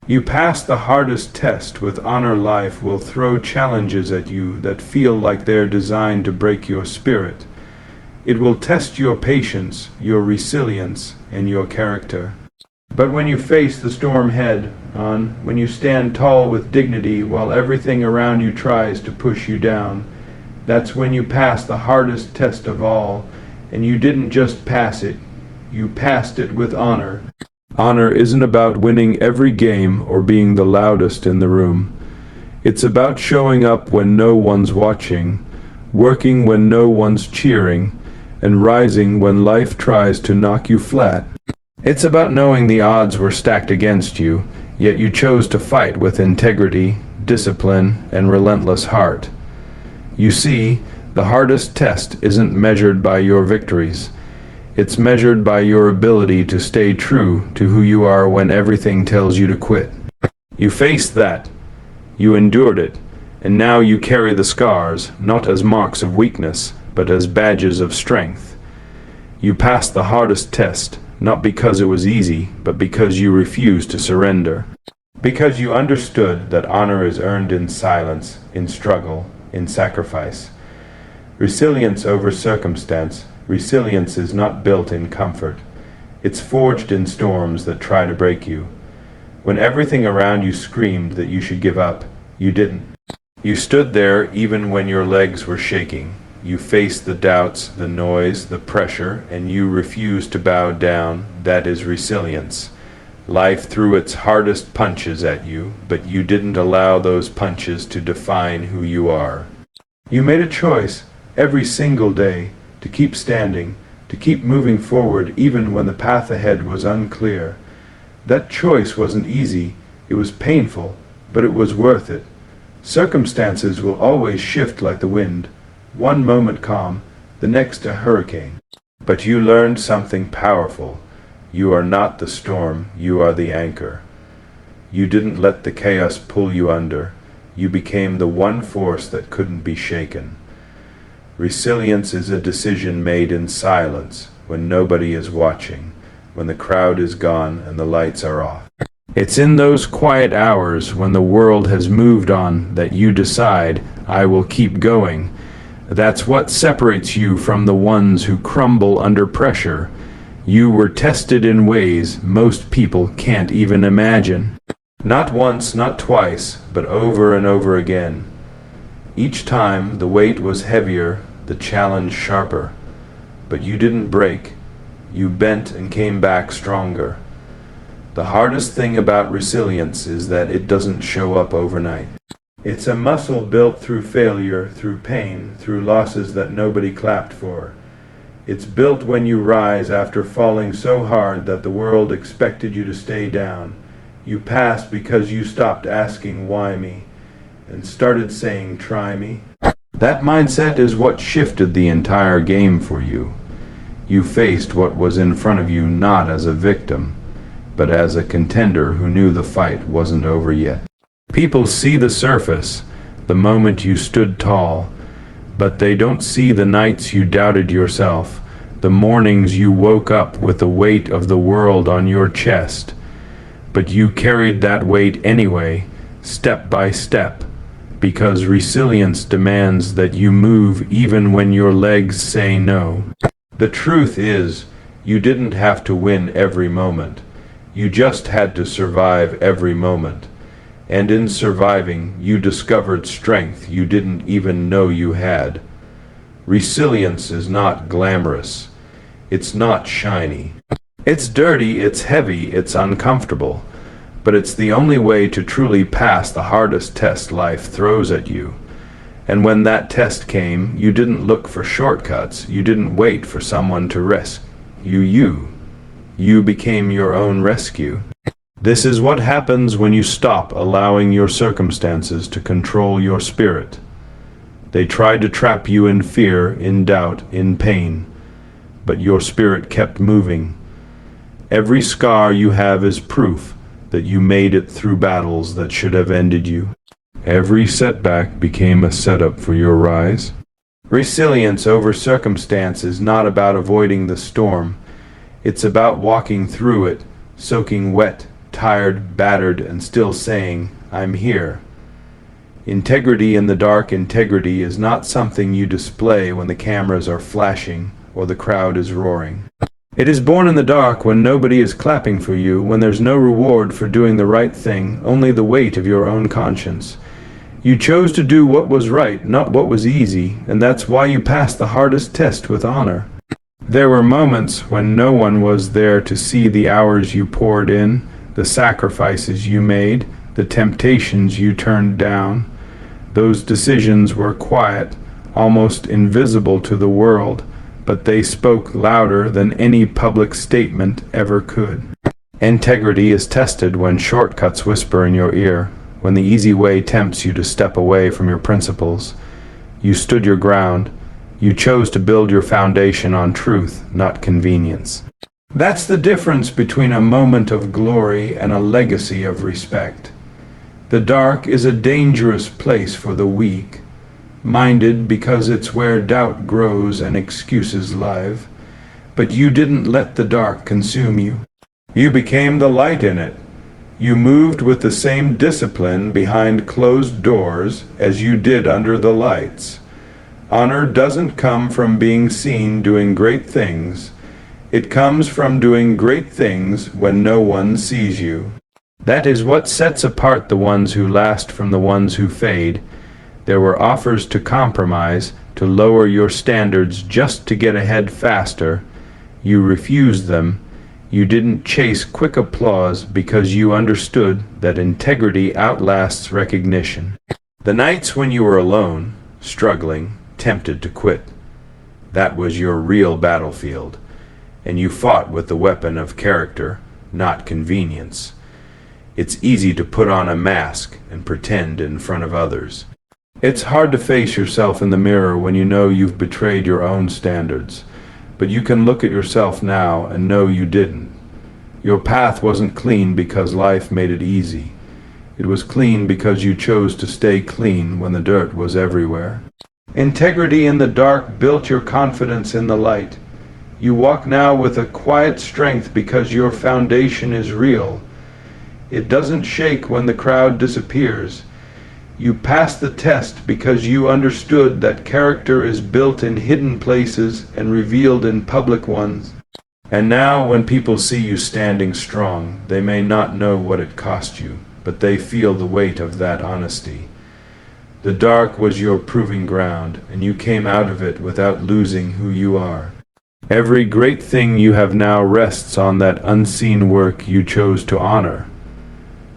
You pass the hardest test with honor. Life will throw challenges at you that feel like they're designed to break your spirit. It will test your patience, your resilience, and your character. But when you face the storm head on, when you stand tall with dignity while everything around you tries to push you down, that's when you pass the hardest test of all, and you didn't just pass it, you passed it with honor. Honor isn't about winning every game or being the loudest in the room. It's about showing up when no one's watching, working when no one's cheering, and rising when life tries to knock you flat. It's about knowing the odds were stacked against you, yet you chose to fight with integrity, discipline, and relentless heart. You see, the hardest test isn't measured by your victories. It's measured by your ability to stay true to who you are when everything tells you to quit. You faced that, you endured it, and now you carry the scars, not as marks of weakness, but as badges of strength. You passed the hardest test, not because it was easy, but because you refused to surrender. Because you understood that honor is earned in silence, in struggle, in sacrifice. Resilience over circumstance. Resilience is not built in comfort. It's forged in storms that try to break you. When everything around you screamed that you should give up, you didn't. You stood there even when your legs were shaking. You faced the doubts, the noise, the pressure, and you refused to bow down. That is resilience. Life threw its hardest punches at you, but you didn't allow those punches to define who you are. You made a choice every single day to keep standing, to keep moving forward even when the path ahead was unclear. That choice wasn't easy, it was painful, but it was worth it. Circumstances will always shift like the wind. One moment calm, the next a hurricane. But you learned something powerful. You are not the storm, you are the anchor. You didn't let the chaos pull you under. You became the one force that couldn't be shaken. Resilience is a decision made in silence, when nobody is watching, when the crowd is gone and the lights are off. It's in those quiet hours when the world has moved on that you decide, I will keep going. That's what separates you from the ones who crumble under pressure. You were tested in ways most people can't even imagine. Not once, not twice, but over and over again. Each time the weight was heavier, the challenge sharper. But you didn't break. You bent and came back stronger. The hardest thing about resilience is that it doesn't show up overnight. It's a muscle built through failure, through pain, through losses that nobody clapped for. It's built when you rise after falling so hard that the world expected you to stay down. You passed because you stopped asking why me and started saying try me. That mindset is what shifted the entire game for you. You faced what was in front of you not as a victim, but as a contender who knew the fight wasn't over yet. People see the surface, the moment you stood tall, but they don't see the nights you doubted yourself, the mornings you woke up with the weight of the world on your chest. But you carried that weight anyway, step by step, because resilience demands that you move even when your legs say no. The truth is, you didn't have to win every moment. You just had to survive every moment. And in surviving, you discovered strength you didn't even know you had. Resilience is not glamorous. It's not shiny. It's dirty, it's heavy, it's uncomfortable. But it's the only way to truly pass the hardest test life throws at you. And when that test came, you didn't look for shortcuts. You didn't wait for someone to rescue you. You became your own rescue. This is what happens when you stop allowing your circumstances to control your spirit. They tried to trap you in fear, in doubt, in pain, but your spirit kept moving. Every scar you have is proof that you made it through battles that should have ended you. Every setback became a setup for your rise. Resilience over circumstance is not about avoiding the storm. It's about walking through it, soaking wet, tired, battered, and still saying, "I'm here." Integrity in the dark. Integrity is not something you display when the cameras are flashing or the crowd is roaring. It is born in the dark, when nobody is clapping for you, when there's no reward for doing the right thing, only the weight of your own conscience. You chose to do what was right, not what was easy, and that's why you passed the hardest test with honor. There were moments when no one was there to see the hours you poured in, the sacrifices you made, the temptations you turned down. Those decisions were quiet, almost invisible to the world, but they spoke louder than any public statement ever could. Integrity is tested when shortcuts whisper in your ear, when the easy way tempts you to step away from your principles. You stood your ground. You chose to build your foundation on truth, not convenience. That's the difference between a moment of glory and a legacy of respect. The dark is a dangerous place for the weak-minded because it's where doubt grows and excuses live. But you didn't let the dark consume you. You became the light in it. You moved with the same discipline behind closed doors as you did under the lights. Honor doesn't come from being seen doing great things. It comes from doing great things when no one sees you. That is what sets apart the ones who last from the ones who fade. There were offers to compromise, to lower your standards just to get ahead faster. You refused them. You didn't chase quick applause because you understood that integrity outlasts recognition. The nights when you were alone, struggling, tempted to quit, that was your real battlefield, and you fought with the weapon of character, not convenience. It's easy to put on a mask and pretend in front of others. It's hard to face yourself in the mirror when you know you've betrayed your own standards, but you can look at yourself now and know you didn't. Your path wasn't clean because life made it easy. It was clean because you chose to stay clean when the dirt was everywhere. Integrity in the dark built your confidence in the light. You walk now with a quiet strength because your foundation is real. It doesn't shake when the crowd disappears. You passed the test because you understood that character is built in hidden places and revealed in public ones. And now when people see you standing strong, they may not know what it cost you, but they feel the weight of that honesty. The dark was your proving ground, and you came out of it without losing who you are. Every great thing you have now rests on that unseen work you chose to honor.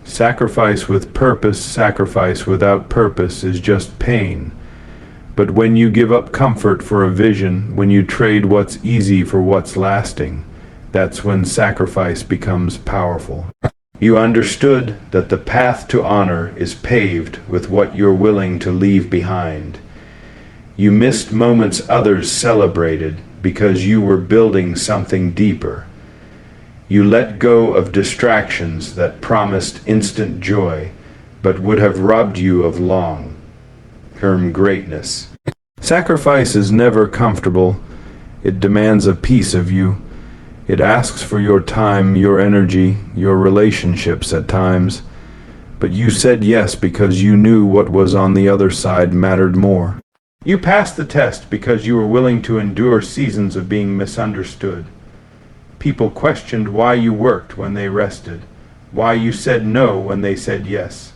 Sacrifice with purpose, sacrifice without purpose is just pain. But when you give up comfort for a vision, when you trade what's easy for what's lasting, that's when sacrifice becomes powerful. You understood that the path to honor is paved with what you're willing to leave behind. You missed moments others celebrated because you were building something deeper. You let go of distractions that promised instant joy, but would have robbed you of long-term greatness. Sacrifice is never comfortable. It demands a piece of you. It asks for your time, your energy, your relationships at times. But you said yes because you knew what was on the other side mattered more. You passed the test because you were willing to endure seasons of being misunderstood. People questioned why you worked when they rested, why you said no when they said yes.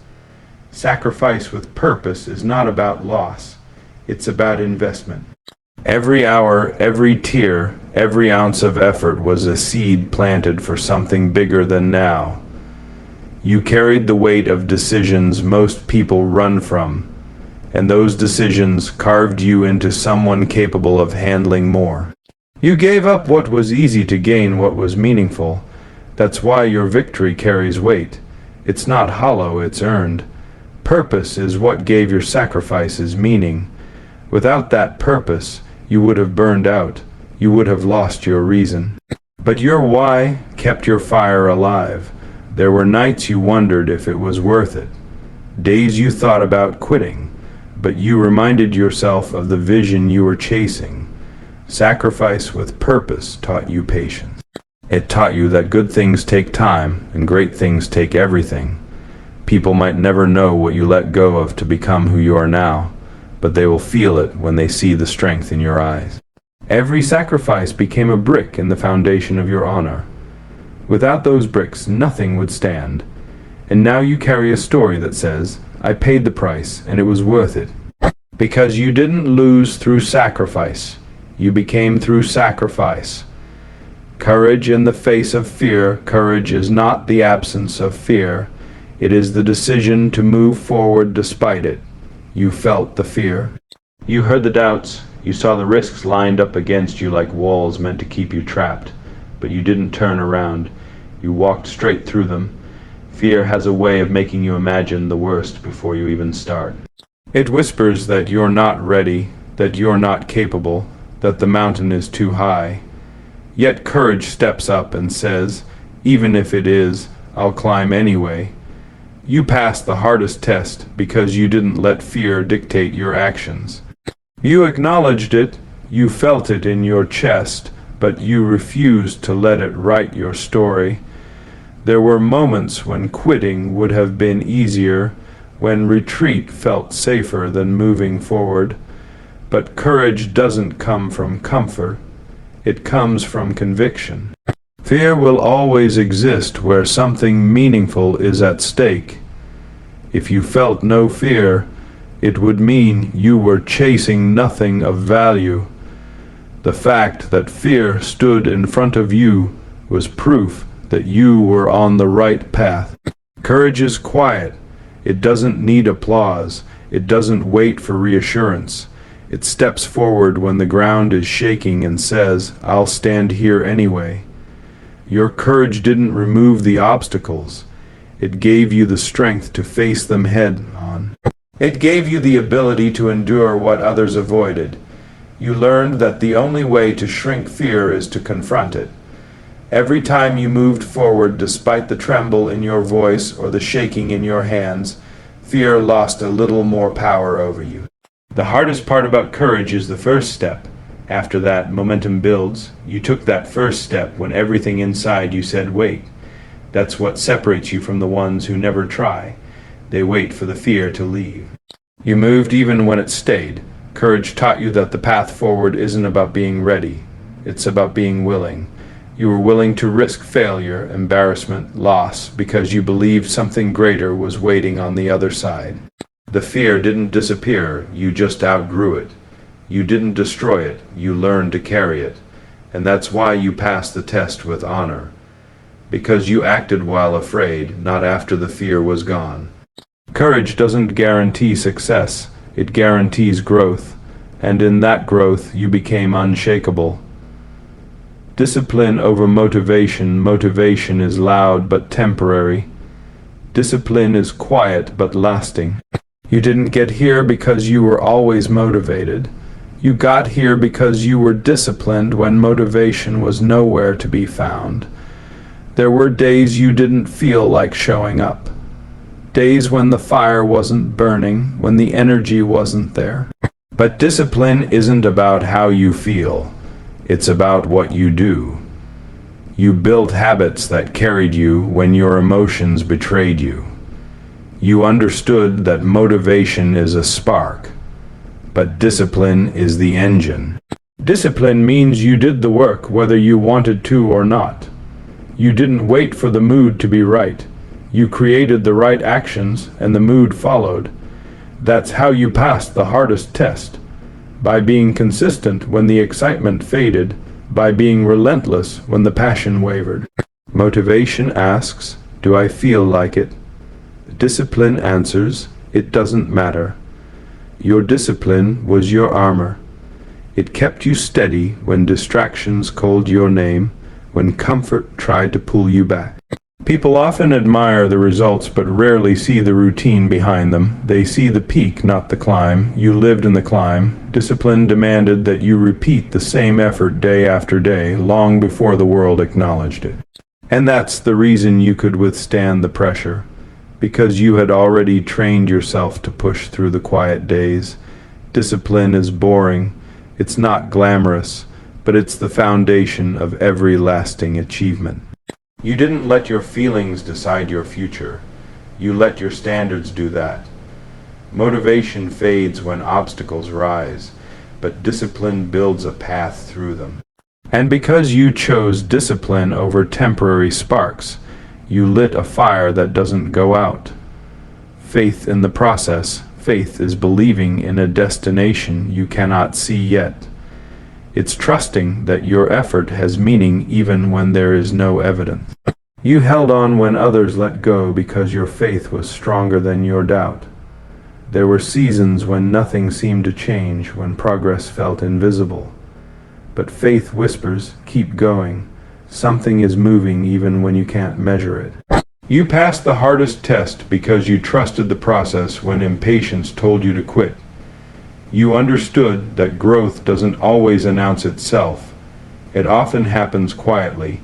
Sacrifice with purpose is not about loss. It's about investment. Every hour, every tear, every ounce of effort was a seed planted for something bigger than now. You carried the weight of decisions most people run from, and those decisions carved you into someone capable of handling more. You gave up what was easy to gain what was meaningful. That's why your victory carries weight. It's not hollow, it's earned. Purpose is what gave your sacrifices meaning. Without that purpose, you would have burned out. You would have lost your reason. But your why kept your fire alive. There were nights you wondered if it was worth it. Days you thought about quitting, but you reminded yourself of the vision you were chasing. Sacrifice with purpose taught you patience. It taught you that good things take time and great things take everything. People might never know what you let go of to become who you are now, but they will feel it when they see the strength in your eyes. Every sacrifice became a brick in the foundation of your honor. Without those bricks, nothing would stand. And now you carry a story that says, I paid the price and it was worth it. Because you didn't lose through sacrifice. You became through sacrifice. Courage in the face of fear. Courage is not the absence of fear. It is the decision to move forward despite it. You felt the fear. You heard the doubts. You saw the risks lined up against you like walls meant to keep you trapped. But you didn't turn around. You walked straight through them. Fear has a way of making you imagine the worst before you even start. It whispers that you're not ready, that you're not capable, that the mountain is too high. Yet courage steps up and says, even if it is, I'll climb anyway. You passed the hardest test because you didn't let fear dictate your actions. You acknowledged it, you felt it in your chest, but you refused to let it write your story. There were moments when quitting would have been easier, when retreat felt safer than moving forward. But courage doesn't come from comfort. It comes from conviction. Fear will always exist where something meaningful is at stake. If you felt no fear, it would mean you were chasing nothing of value. The fact that fear stood in front of you was proof that you were on the right path. Courage is quiet. It doesn't need applause. It doesn't wait for reassurance. It steps forward when the ground is shaking and says, I'll stand here anyway. Your courage didn't remove the obstacles. It gave you the strength to face them head on. It gave you the ability to endure what others avoided. You learned that the only way to shrink fear is to confront it. Every time you moved forward, despite the tremble in your voice or the shaking in your hands, fear lost a little more power over you. The hardest part about courage is the first step. After that, momentum builds. You took that first step when everything inside you said, wait. That's what separates you from the ones who never try. They wait for the fear to leave. You moved even when it stayed. Courage taught you that the path forward isn't about being ready. It's about being willing. You were willing to risk failure, embarrassment, loss, because you believed something greater was waiting on the other side. The fear didn't disappear, you just outgrew it. You didn't destroy it, you learned to carry it. And that's why you passed the test with honor. Because you acted while afraid, not after the fear was gone. Courage doesn't guarantee success, it guarantees growth. And in that growth, you became unshakable. Discipline over motivation. Motivation is loud but temporary. Discipline is quiet but lasting. You didn't get here because you were always motivated. You got here because you were disciplined when motivation was nowhere to be found. There were days you didn't feel like showing up. Days when the fire wasn't burning, when the energy wasn't there. But discipline isn't about how you feel. It's about what you do. You built habits that carried you when your emotions betrayed you. You understood that motivation is a spark, but discipline is the engine. Discipline means you did the work whether you wanted to or not. You didn't wait for the mood to be right. You created the right actions and the mood followed. That's how you passed the hardest test. By being consistent when the excitement faded, by being relentless when the passion wavered. Motivation asks, do I feel like it? Discipline answers, it doesn't matter. Your discipline was your armor. It kept you steady when distractions called your name, when comfort tried to pull you back. People often admire the results but rarely see the routine behind them. They see the peak, not the climb. You lived in the climb. Discipline demanded that you repeat the same effort day after day, long before the world acknowledged it. And that's the reason you could withstand the pressure, because you had already trained yourself to push through the quiet days. Discipline is boring. It's not glamorous, but it's the foundation of every lasting achievement. You didn't let your feelings decide your future. You let your standards do that. Motivation fades when obstacles rise, but discipline builds a path through them. And because you chose discipline over temporary sparks, you lit a fire that doesn't go out. Faith in the process. Faith is believing in a destination you cannot see yet. It's trusting that your effort has meaning even when there is no evidence. You held on when others let go because your faith was stronger than your doubt. There were seasons when nothing seemed to change, when progress felt invisible. But faith whispers, keep going. Something is moving even when you can't measure it. You passed the hardest test because you trusted the process when impatience told you to quit. You understood that growth doesn't always announce itself. It often happens quietly.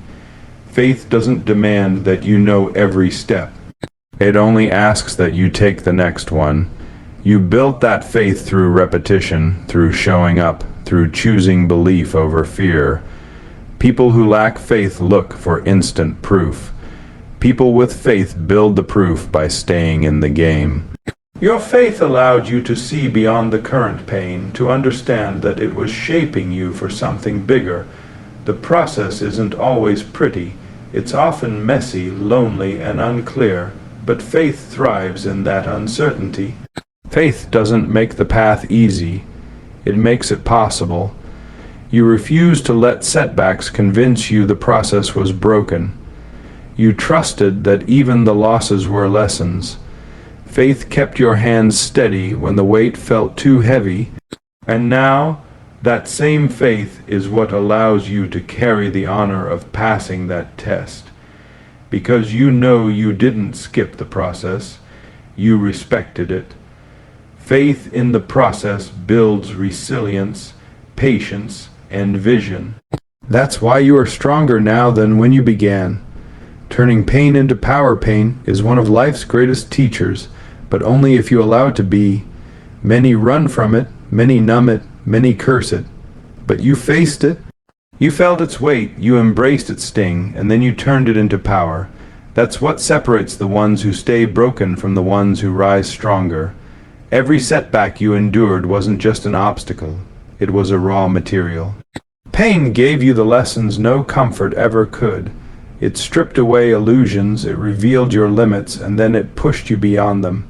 Faith doesn't demand that you know every step. It only asks that you take the next one. You built that faith through repetition, through showing up, through choosing belief over fear. People who lack faith look for instant proof. People with faith build the proof by staying in the game. Your faith allowed you to see beyond the current pain, to understand that it was shaping you for something bigger. The process isn't always pretty. It's often messy, lonely, and unclear, but faith thrives in that uncertainty. Faith doesn't make the path easy. It makes it possible. You refused to let setbacks convince you the process was broken. You trusted that even the losses were lessons. Faith kept your hands steady when the weight felt too heavy, and now that same faith is what allows you to carry the honor of passing that test. Because you know you didn't skip the process, you respected it. Faith in the process builds resilience, patience, and vision. That's why you are stronger now than when you began. Turning pain into power. Pain is one of life's greatest teachers, but only if you allow it to be. Many run from it, many numb it, many curse it. But you faced it. You felt its weight, you embraced its sting, and then you turned it into power. That's what separates the ones who stay broken from the ones who rise stronger. Every setback you endured wasn't just an obstacle. It was a raw material. Pain gave you the lessons no comfort ever could. It stripped away illusions, it revealed your limits, and then it pushed you beyond them.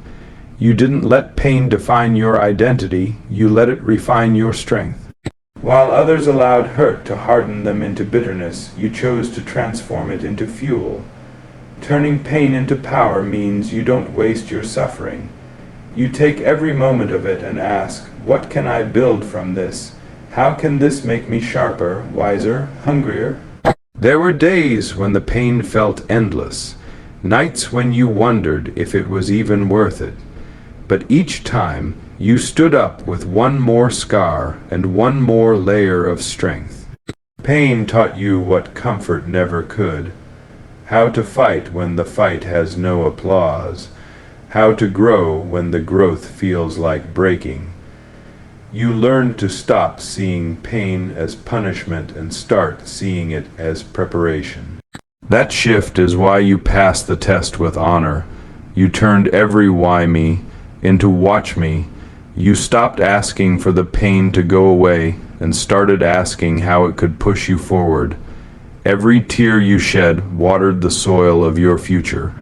You didn't let pain define your identity, you let it refine your strength. While others allowed hurt to harden them into bitterness, you chose to transform it into fuel. Turning pain into power means you don't waste your suffering. You take every moment of it and ask, what can I build from this? How can this make me sharper, wiser, hungrier? There were days when the pain felt endless, nights when you wondered if it was even worth it. But each time, you stood up with one more scar and one more layer of strength. Pain taught you what comfort never could. How to fight when the fight has no applause. How to grow when the growth feels like breaking. You learned to stop seeing pain as punishment and start seeing it as preparation. That shift is why you passed the test with honor. You turned every why me into watch me. You stopped asking for the pain to go away and started asking how it could push you forward. Every tear you shed watered the soil of your future.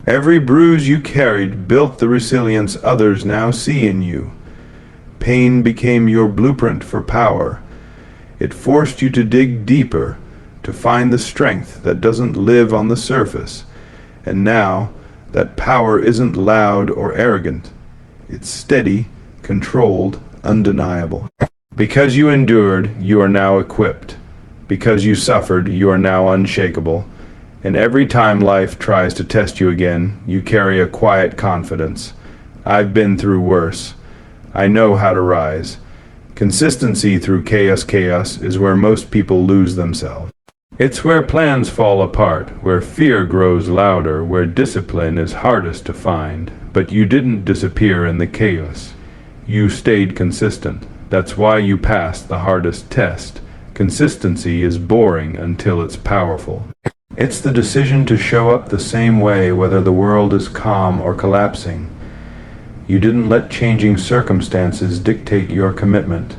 Every bruise you carried built the resilience others now see in you. Pain became your blueprint for power. It forced you to dig deeper, to find the strength that doesn't live on the surface. And now, that power isn't loud or arrogant. It's steady, controlled, undeniable. Because you endured, you are now equipped. Because you suffered, you are now unshakable. And every time life tries to test you again, you carry a quiet confidence. I've been through worse. I know how to rise. Consistency through chaos is where most people lose themselves. It's where plans fall apart, where fear grows louder, where discipline is hardest to find. But you didn't disappear in the chaos. You stayed consistent. That's why you passed the hardest test. Consistency is boring until it's powerful. It's the decision to show up the same way whether the world is calm or collapsing. You didn't let changing circumstances dictate your commitment.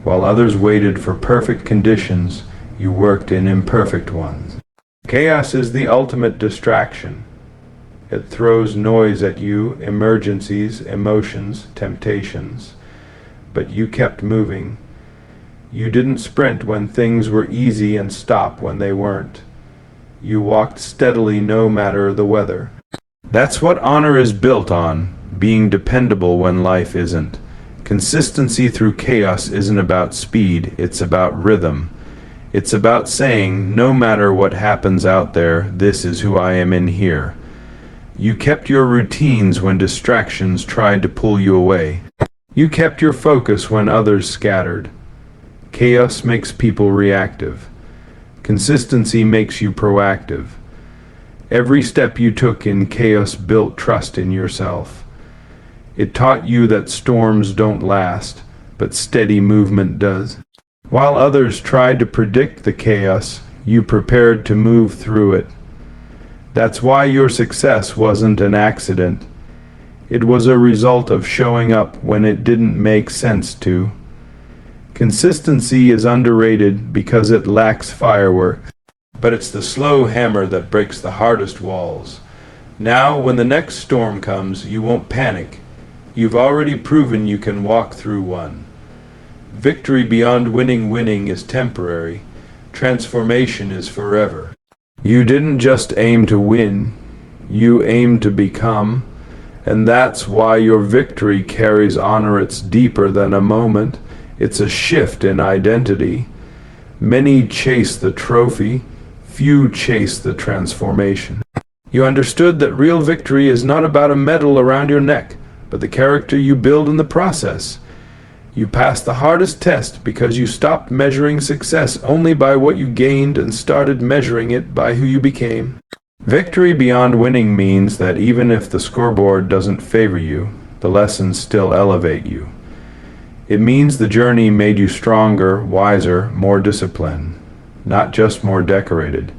While others waited for perfect conditions, you worked in imperfect ones. Chaos is the ultimate distraction. It throws noise at you, emergencies, emotions, temptations. But you kept moving. You didn't sprint when things were easy and stop when they weren't. You walked steadily no matter the weather. That's what honor is built on, being dependable when life isn't. Consistency through chaos isn't about speed, it's about rhythm. It's about saying, no matter what happens out there, this is who I am in here. You kept your routines when distractions tried to pull you away. You kept your focus when others scattered. Chaos makes people reactive. Consistency makes you proactive. Every step you took in chaos built trust in yourself. It taught you that storms don't last, but steady movement does. While others tried to predict the chaos, you prepared to move through it. That's why your success wasn't an accident. It was a result of showing up when it didn't make sense to. Consistency is underrated because it lacks fireworks, but it's the slow hammer that breaks the hardest walls. Now, when the next storm comes, you won't panic. You've already proven you can walk through one. Victory beyond winning is temporary. Transformation is forever. You didn't just aim to win, you aimed to become, and that's why your victory carries honor. It's deeper than a moment. It's a shift in identity. Many chase the trophy, few chase the transformation. You understood that real victory is not about a medal around your neck, but the character you build in the process. You passed the hardest test because you stopped measuring success only by what you gained and started measuring it by who you became. Victory beyond winning means that even if the scoreboard doesn't favor you, the lessons still elevate you. It means the journey made you stronger, wiser, more disciplined, not just more decorated.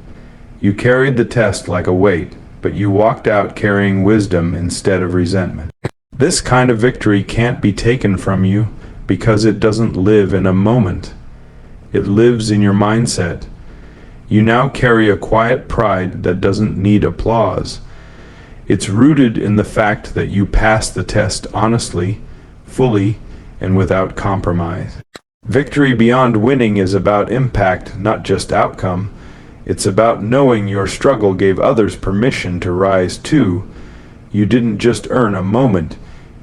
You carried the test like a weight, but you walked out carrying wisdom instead of resentment. This kind of victory can't be taken from you because it doesn't live in a moment. It lives in your mindset. You now carry a quiet pride that doesn't need applause. It's rooted in the fact that you passed the test honestly, fully, and without compromise. Victory beyond winning is about impact, not just outcome. It's about knowing your struggle gave others permission to rise too. You didn't just earn a moment.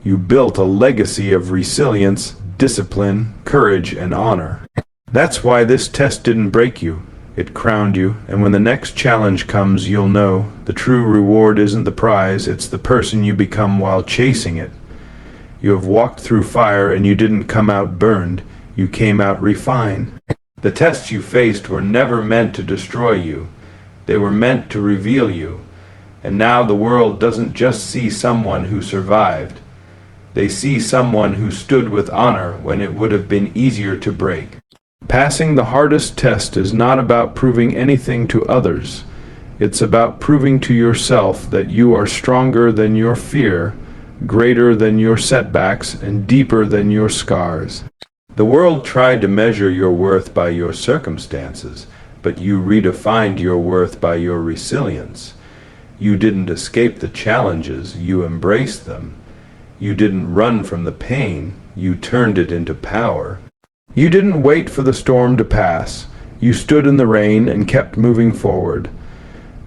You built a legacy of resilience, discipline, courage, and honor. That's why this test didn't break you. It crowned you, and when the next challenge comes, you'll know the true reward isn't the prize, it's the person you become while chasing it. You have walked through fire and you didn't come out burned, you came out refined. The tests you faced were never meant to destroy you. They were meant to reveal you. And now the world doesn't just see someone who survived. They see someone who stood with honor when it would have been easier to break. Passing the hardest test is not about proving anything to others. It's about proving to yourself that you are stronger than your fear, greater than your setbacks, and deeper than your scars. The world tried to measure your worth by your circumstances, but you redefined your worth by your resilience. You didn't escape the challenges, you embraced them. You didn't run from the pain, you turned it into power. You didn't wait for the storm to pass, you stood in the rain and kept moving forward.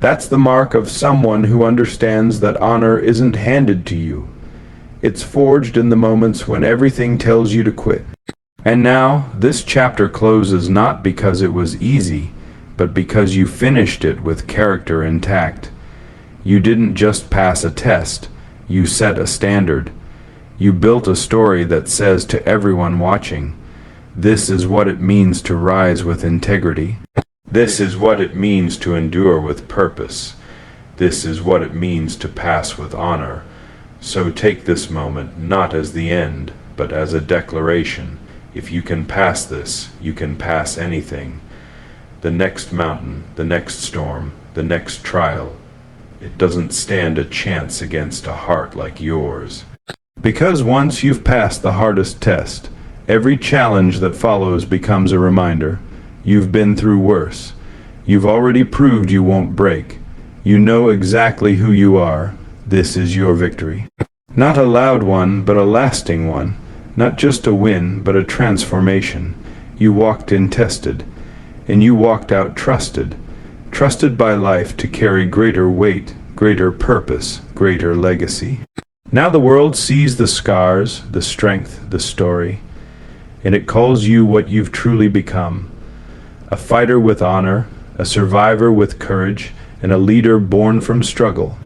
That's the mark of someone who understands that honor isn't handed to you. It's forged in the moments when everything tells you to quit. And now, this chapter closes not because it was easy, but because you finished it with character intact. You didn't just pass a test, you set a standard. You built a story that says to everyone watching, this is what it means to rise with integrity. This is what it means to endure with purpose. This is what it means to pass with honor. So take this moment not as the end, but as a declaration. If you can pass this, you can pass anything. The next mountain, the next storm, the next trial. It doesn't stand a chance against a heart like yours. Because once you've passed the hardest test, every challenge that follows becomes a reminder. You've been through worse. You've already proved you won't break. You know exactly who you are. This is your victory. Not a loud one, but a lasting one. Not just a win, but a transformation. You walked in tested, and you walked out trusted. Trusted by life to carry greater weight, greater purpose, greater legacy. Now the world sees the scars, the strength, the story, and it calls you what you've truly become. A fighter with honor, a survivor with courage, and a leader born from struggle.